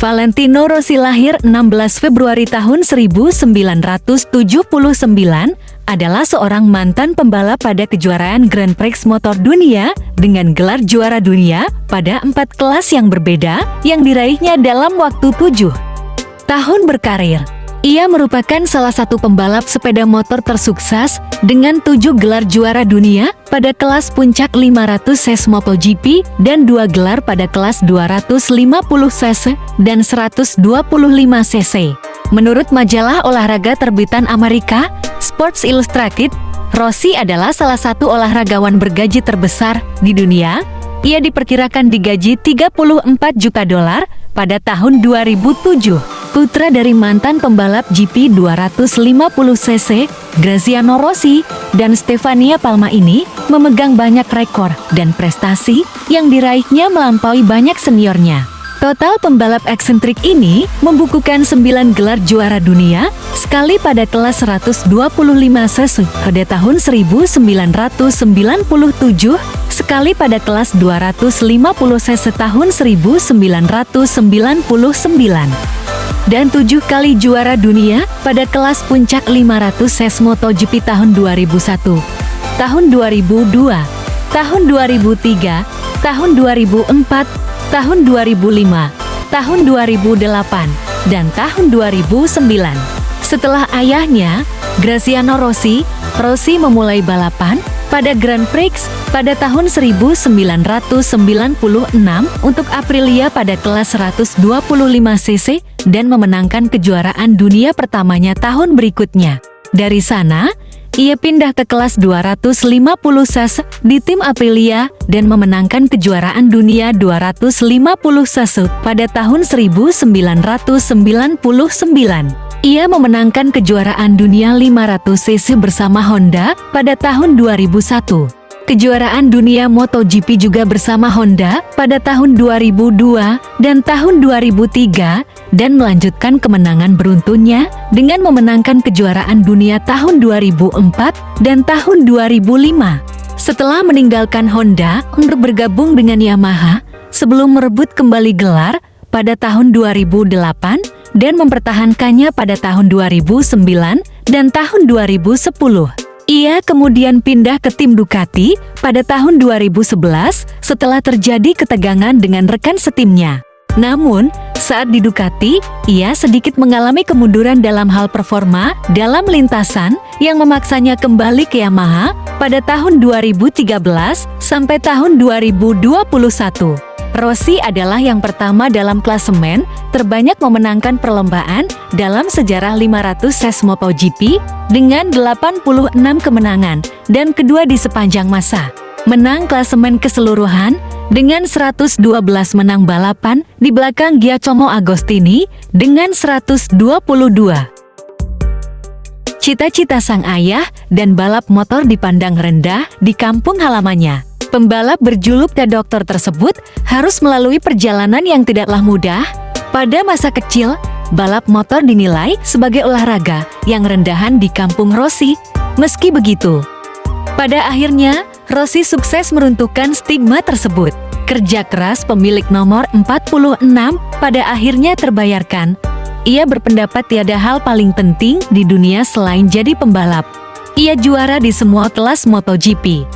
Valentino Rossi lahir 16 Februari tahun 1979, adalah seorang mantan pembalap pada kejuaraan Grand Prix motor dunia dengan gelar juara dunia pada 4 kelas yang berbeda yang diraihnya dalam waktu 7 tahun berkarir. Ia merupakan salah satu pembalap sepeda motor tersukses dengan 7 gelar juara dunia pada kelas puncak 500 cc MotoGP dan 2 gelar pada kelas 250 cc dan 125 cc. Menurut majalah olahraga terbitan Amerika, Sports Illustrated, Rossi adalah salah satu olahragawan bergaji terbesar di dunia. Ia diperkirakan digaji $34 juta pada tahun 2007. Putra dari mantan pembalap GP 250cc, Graziano Rossi, dan Stefania Palma ini memegang banyak rekor dan prestasi yang diraihnya melampaui banyak seniornya. Total pembalap eksentrik ini membukukan 9 gelar juara dunia, sekali pada kelas 125cc pada tahun 1997, sekali pada kelas 250cc tahun 1999. Dan 7 kali juara dunia pada kelas puncak 500 cc MotoGP tahun 2001, tahun 2002, tahun 2003, tahun 2004, tahun 2005, tahun 2008, dan tahun 2009. Setelah ayahnya, Graziano Rossi, Rossi memulai balapan pada Grand Prix pada tahun 1996 untuk Aprilia pada kelas 125cc dan memenangkan kejuaraan dunia pertamanya tahun berikutnya. Dari sana, ia pindah ke kelas 250cc di tim Aprilia dan memenangkan kejuaraan dunia 250cc pada tahun 1999. Ia memenangkan kejuaraan dunia 500cc bersama Honda pada tahun 2001. Kejuaraan dunia MotoGP juga bersama Honda pada tahun 2002 dan tahun 2003 dan melanjutkan kemenangan beruntunnya dengan memenangkan kejuaraan dunia tahun 2004 dan tahun 2005. Setelah meninggalkan Honda untuk bergabung dengan Yamaha sebelum merebut kembali gelar pada tahun 2008 dan mempertahankannya pada tahun 2009 dan tahun 2010. Ia kemudian pindah ke tim Ducati pada tahun 2011 setelah terjadi ketegangan dengan rekan setimnya. Namun, saat di Ducati, ia sedikit mengalami kemunduran dalam hal performa dalam lintasan yang memaksanya kembali ke Yamaha pada tahun 2013 sampai tahun 2021. Rossi adalah yang pertama dalam klasemen terbanyak memenangkan perlombaan dalam sejarah 500 cc MotoGP dengan 86 kemenangan dan kedua di sepanjang masa. Menang klasemen keseluruhan dengan 112 menang balapan di belakang Giacomo Agostini dengan 122. Cita-cita sang ayah dan balap motor dipandang rendah di kampung halamannya. Pembalap berjuluk The Doctor tersebut harus melalui perjalanan yang tidaklah mudah. Pada masa kecil, balap motor dinilai sebagai olahraga yang rendahan di kampung Rossi. Meski begitu, pada akhirnya Rossi sukses meruntuhkan stigma tersebut. Kerja keras pemilik nomor 46 pada akhirnya terbayarkan. Ia berpendapat tiada hal paling penting di dunia selain jadi pembalap. Ia juara di semua kelas MotoGP.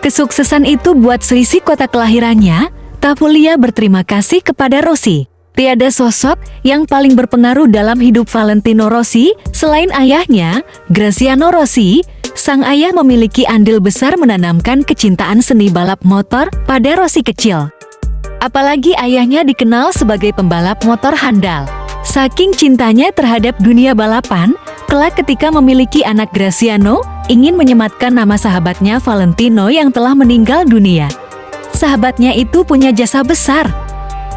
Kesuksesan itu buat selisih kota kelahirannya, Tavulia berterima kasih kepada Rossi. Tiada sosok yang paling berpengaruh dalam hidup Valentino Rossi selain ayahnya, Graziano Rossi. Sang ayah memiliki andil besar menanamkan kecintaan seni balap motor pada Rossi kecil. Apalagi ayahnya dikenal sebagai pembalap motor handal. Saking cintanya terhadap dunia balapan, kelak ketika memiliki anak Graziano, ingin menyematkan nama sahabatnya Valentino yang telah meninggal dunia. Sahabatnya itu punya jasa besar.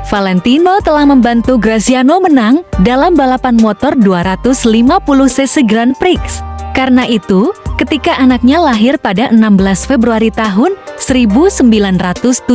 Valentino telah membantu Graziano menang dalam balapan motor 250cc Grand Prix. Karena itu, ketika anaknya lahir pada 16 Februari tahun 1979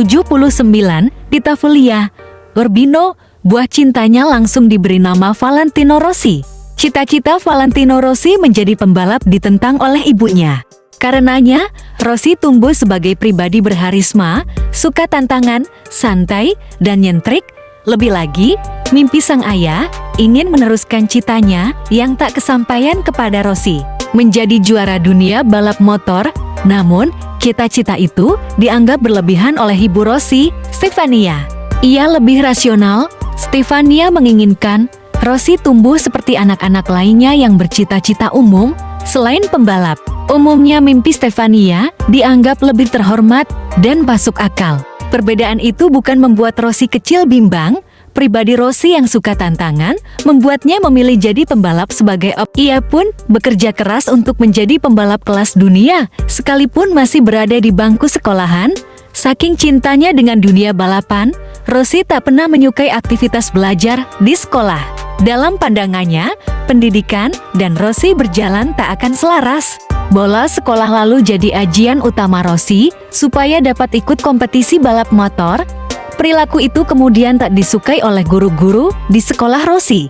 di Tavulia, Urbino, buah cintanya langsung diberi nama Valentino Rossi. Cita-cita Valentino Rossi menjadi pembalap ditentang oleh ibunya. Karenanya, Rossi tumbuh sebagai pribadi berharisma, suka tantangan, santai, dan nyentrik. Lebih lagi, Mimpi sang ayah ingin meneruskan citanya yang tak kesampaian kepada Rossi, menjadi juara dunia balap motor. Namun, cita-cita itu dianggap berlebihan oleh ibu Rossi, Stefania. Ia lebih rasional. Stefania menginginkan Rossi tumbuh seperti anak-anak lainnya yang bercita-cita umum. Selain pembalap, umumnya mimpi Stefania dianggap lebih terhormat dan masuk akal. Perbedaan itu bukan membuat Rossi kecil bimbang. Pribadi Rossi yang suka tantangan membuatnya memilih jadi pembalap sebagai Ia pun bekerja keras untuk menjadi pembalap kelas dunia, sekalipun masih berada di bangku sekolahan. Saking cintanya dengan dunia balapan, Rossi tak pernah menyukai aktivitas belajar di sekolah. Dalam pandangannya, pendidikan dan Rossi berjalan tak akan selaras. Bolos sekolah lalu jadi ajian utama Rossi supaya dapat ikut kompetisi balap motor. Perilaku itu kemudian tak disukai oleh guru-guru di sekolah Rossi.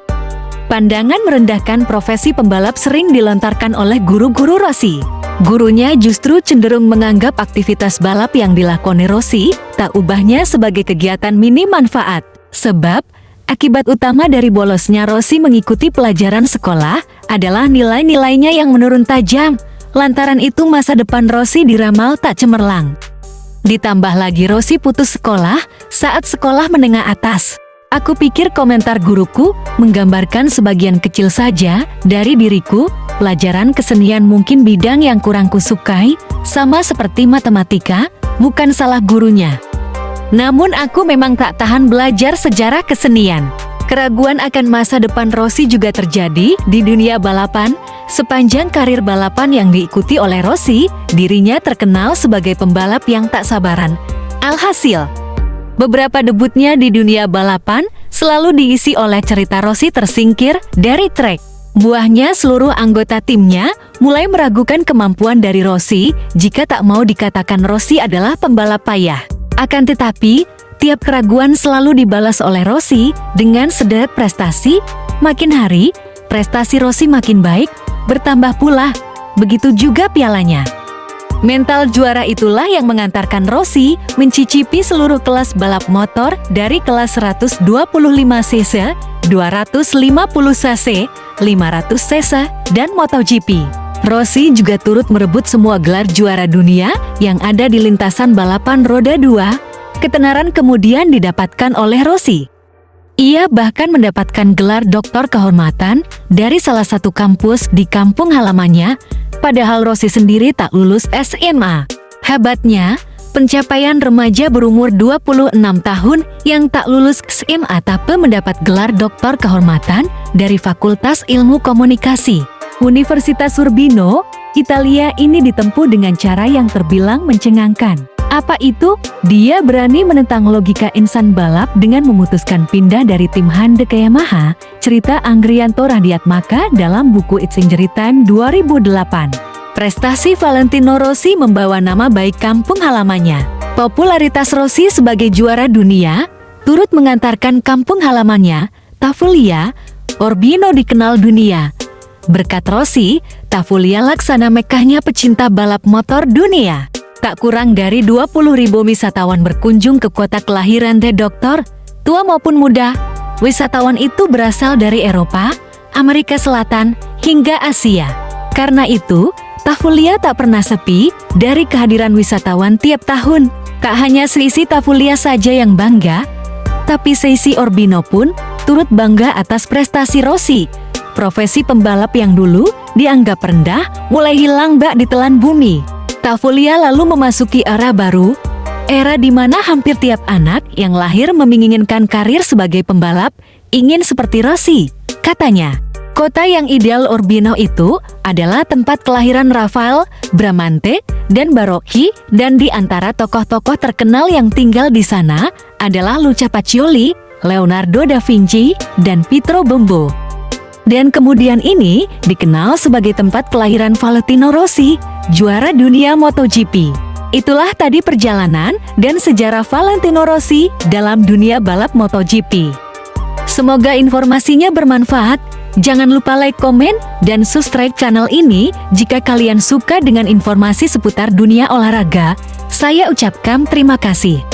Pandangan merendahkan profesi pembalap sering dilontarkan oleh guru-guru Rossi. Gurunya justru cenderung menganggap aktivitas balap yang dilakoni Rossi tak ubahnya sebagai kegiatan minim manfaat. Sebab, akibat utama dari bolosnya Rossi mengikuti pelajaran sekolah adalah nilai-nilainya yang menurun tajam. Lantaran itu masa depan Rossi diramal tak cemerlang. Ditambah lagi Rossi putus sekolah saat sekolah menengah atas. Aku pikir komentar guruku menggambarkan sebagian kecil saja dari diriku. Pelajaran kesenian mungkin bidang yang kurang kusukai, sama seperti matematika, bukan salah gurunya. Namun aku memang tak tahan belajar sejarah kesenian. Keraguan akan masa depan Rossi juga terjadi di dunia balapan. Sepanjang karir balapan yang diikuti oleh Rossi, dirinya terkenal sebagai pembalap yang tak sabaran. Alhasil, beberapa debutnya di dunia balapan selalu diisi oleh cerita Rossi tersingkir dari trek. Buahnya seluruh anggota timnya mulai meragukan kemampuan dari Rossi jika tak mau dikatakan Rossi adalah pembalap payah. Akan tetapi, tiap keraguan selalu dibalas oleh Rossi dengan sederet prestasi. Makin hari, prestasi Rossi makin baik, bertambah pula, begitu juga pialanya. Mental juara itulah yang mengantarkan Rossi mencicipi seluruh kelas balap motor dari kelas 125 cc, 250 cc, 500 cc, dan MotoGP. Rossi juga turut merebut semua gelar juara dunia yang ada di lintasan balapan roda 2. Ketenaran kemudian didapatkan oleh Rossi. Ia bahkan mendapatkan gelar doktor kehormatan dari salah satu kampus di kampung halamannya, padahal Rossi sendiri tak lulus SMA. Hebatnya, pencapaian remaja berumur 26 tahun yang tak lulus SMA tapi mendapat gelar doktor kehormatan dari Fakultas Ilmu Komunikasi, Universitas Urbino, Italia ini ditempuh dengan cara yang terbilang mencengangkan. Apa itu? Dia berani menentang logika insan balap dengan memutuskan pindah dari tim Honda ke Yamaha, cerita Anggrianto Radiatmaka dalam buku It's Injury Time 2008. Prestasi Valentino Rossi membawa nama baik kampung halamannya. Popularitas Rossi sebagai juara dunia turut mengantarkan kampung halamannya, Tavulia, Urbino dikenal dunia. Berkat Rossi, Tavulia laksana Mekahnya pecinta balap motor dunia. Tak kurang dari 20.000 wisatawan berkunjung ke kota kelahiran The Doktor, tua maupun muda. Wisatawan itu berasal dari Eropa, Amerika Selatan, hingga Asia. Karena itu, Tavulia tak pernah sepi dari kehadiran wisatawan tiap tahun. Tak hanya seisi Tavulia saja yang bangga, tapi seisi Urbino pun turut bangga atas prestasi Rossi. Profesi pembalap yang dulu dianggap rendah mulai hilang bak ditelan bumi. Tavulia lalu memasuki era baru, era di mana hampir tiap anak yang lahir menginginkan karir sebagai pembalap, ingin seperti Rossi. Katanya, kota yang ideal Urbino itu adalah tempat kelahiran Rafael, Bramante, dan Barocchi, dan di antara tokoh-tokoh terkenal yang tinggal di sana adalah Luca Pacioli, Leonardo da Vinci, dan Pietro Bombo. Dan kemudian ini dikenal sebagai tempat kelahiran Valentino Rossi, juara dunia MotoGP. Itulah tadi perjalanan dan sejarah Valentino Rossi dalam dunia balap MotoGP. Semoga informasinya bermanfaat. Jangan lupa like, komen, dan subscribe channel ini jika kalian suka dengan informasi seputar dunia olahraga. Saya ucapkan terima kasih.